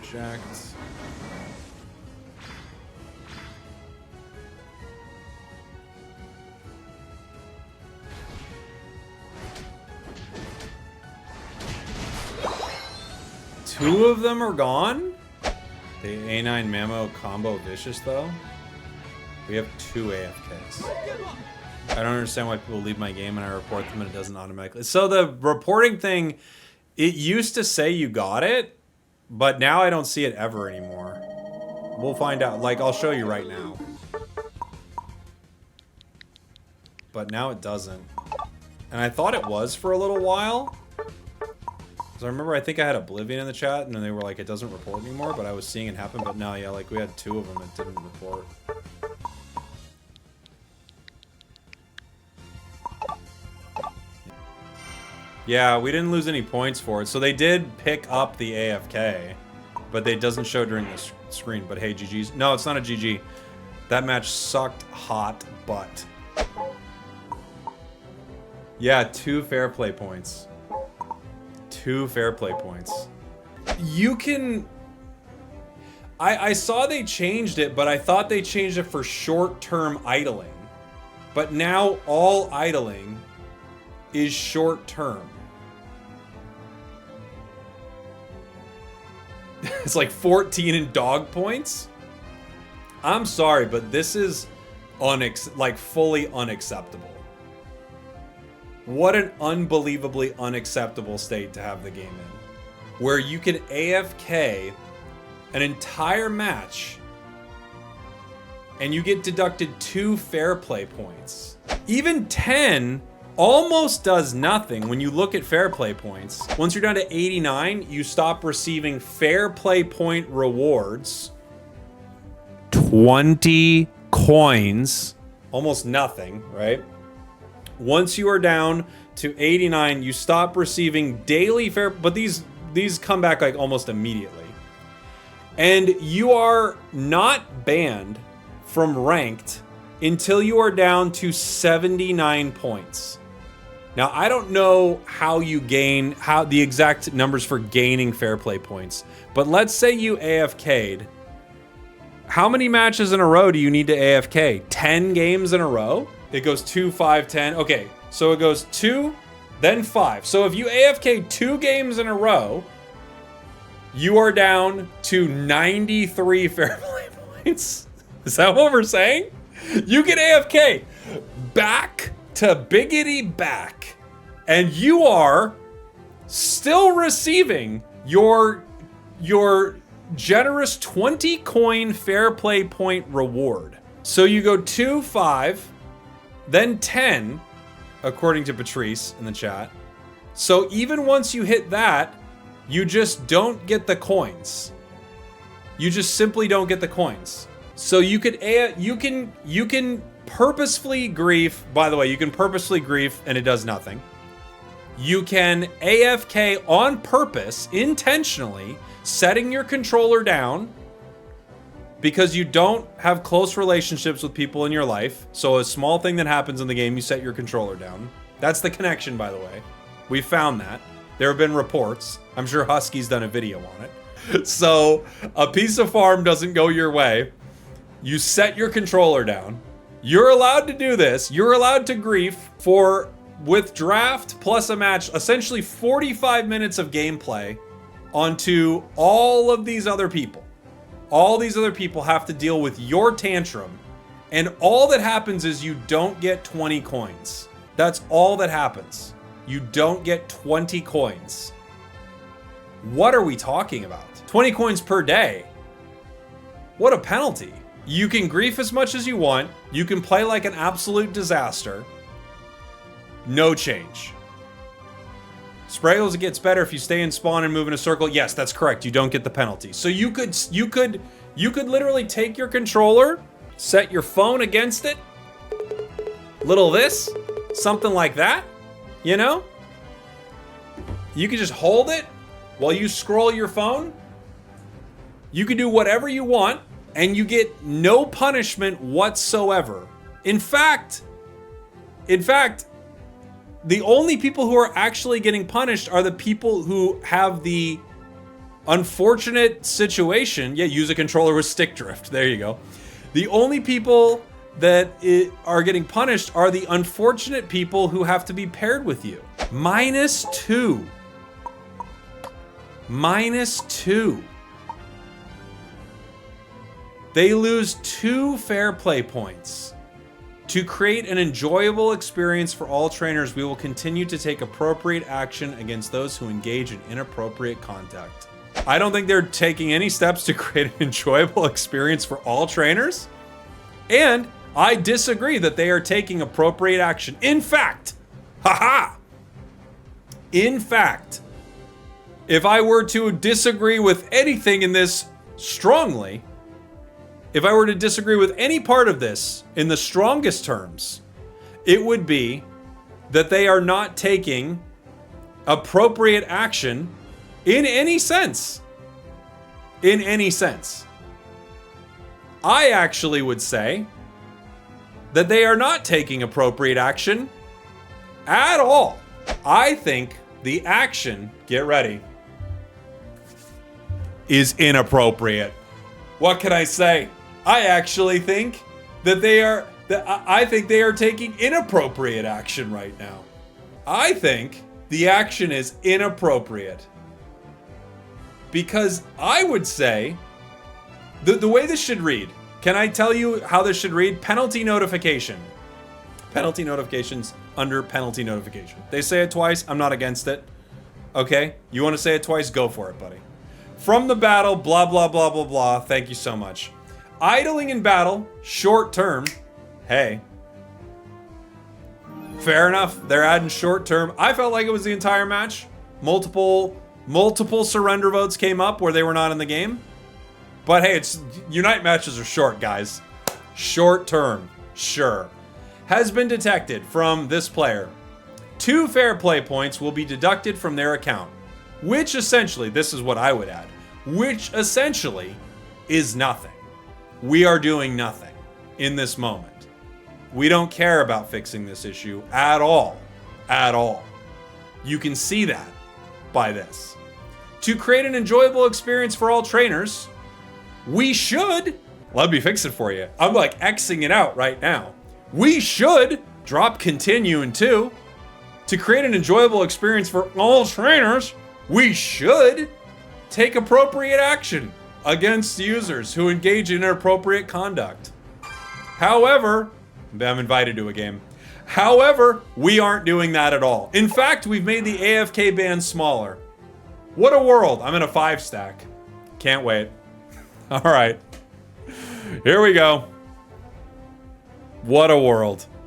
Eject. Two of them are gone? The A9 Mamo combo vicious though? We have two AFKs. I don't understand why people leave my game and I report them and it doesn't automatically. So the reporting thing, it used to say you got it, but now I don't see it ever anymore. We'll find out. Like, I'll show you right now. But now it doesn't. And I thought it was for a little while. So I remember, I think I had Oblivion in the chat, and then they were like, it doesn't report anymore, but I was seeing it happen. But no, yeah, like we had two of them that didn't report. Yeah, we didn't lose any points for it. So they did pick up the AFK, but it doesn't show during the screen. But hey, GG's. No, it's not a GG. That match sucked hot butt. Yeah, 2 fair play points. 2 fair play points. You can... I saw they changed it, but I thought they changed it for short-term idling. But now all idling is short-term. It's like 14 in dog points. I'm sorry, but this is like fully unacceptable. What an unbelievably unacceptable state to have the game in. Where you can AFK an entire match and you get deducted 2 fair play points. Even 10 almost does nothing when you look at fair play points. Once you're down to 89, you stop receiving fair play point rewards. 20 coins, almost nothing, right? Once you are down to 89, you stop receiving daily fair, but these come back like almost immediately. And you are not banned from ranked until you are down to 79 points. Now, I don't know how you gain, the exact numbers for gaining fair play points, but let's say you AFK'd. How many matches in a row do you need to AFK? 10 games in a row? It goes 2, 5, 10. Okay, so it goes 2, then 5. So if you AFK 2 games in a row, you are down to 93 fair play points. Is that what we're saying? You get AFK back to biggity back, and you are still receiving your generous 20 coin fair play point reward. So you go 2, 5, then 10, according to Patrice in the chat. So even once you hit that, you just don't get the coins. You just simply don't get the coins. So you can purposefully grief. By the way, you can purposefully grief and it does nothing. You can AFK on purpose, intentionally, setting your controller down because you don't have close relationships with people in your life. So a small thing that happens in the game, you set your controller down. That's the connection, by the way. We found that. There have been reports. I'm sure Husky's done a video on it. So a piece of farm doesn't go your way. You set your controller down. You're allowed to do this. You're allowed to grief with draft plus a match, essentially 45 minutes of gameplay onto all of these other people. All these other people have to deal with your tantrum, and all that happens is you don't get 20 coins. That's all that happens. You don't get 20 coins. What are we talking about? 20 coins per day. What a penalty. You can grief as much as you want. You can play like an absolute disaster. No change. Spragels, it gets better if you stay in spawn and move in a circle. Yes, that's correct. You don't get the penalty. So you could literally take your controller, set your phone against it, little this, something like that, you know? You could just hold it while you scroll your phone. You can do whatever you want and you get no punishment whatsoever. In fact, the only people who are actually getting punished are the people who have the unfortunate situation. Yeah, use a controller with stick drift. There you go. The only people that are getting punished are the unfortunate people who have to be paired with you. -2. -2. They lose 2 fair play points. To create an enjoyable experience for all trainers, we will continue to take appropriate action against those who engage in inappropriate conduct. I don't think they're taking any steps to create an enjoyable experience for all trainers. And I disagree that they are taking appropriate action. In fact, in fact, if I were to disagree with anything in this strongly, if I were to disagree with any part of this in the strongest terms, it would be that they are not taking appropriate action in any sense. In any sense. I actually would say that they are not taking appropriate action at all. I think the action, get ready, is inappropriate. What can I say? I actually think that I think they are taking inappropriate action right now. I think the action is inappropriate. Because I would say, the way this should read, can I tell you how this should read? Penalty notification. Penalty notifications under penalty notification. They say it twice, I'm not against it. Okay, you want to say it twice? Go for it, buddy. From the battle, blah, blah, blah, blah, blah. Thank you so much. Idling in battle, short term. Hey. Fair enough. They're adding short term. I felt like it was the entire match. Multiple surrender votes came up where they were not in the game. But hey, Unite matches are short, guys. Short term. Sure. Has been detected from this player. 2 fair play points will be deducted from their account. Which essentially, this is what I would add, which essentially is nothing. We are doing nothing in this moment. We don't care about fixing this issue at all. At all. You can see that by this. To create an enjoyable experience for all trainers, we should, let me fix it for you. I'm like Xing it out right now. We should drop continue in 2. To create an enjoyable experience for all trainers, we should take appropriate action against users who engage in inappropriate conduct. However, I'm invited to a game. However, we aren't doing that at all. In fact, we've made the AFK ban smaller. What a world. I'm in a 5 stack. Can't wait. All right. Here we go. What a world.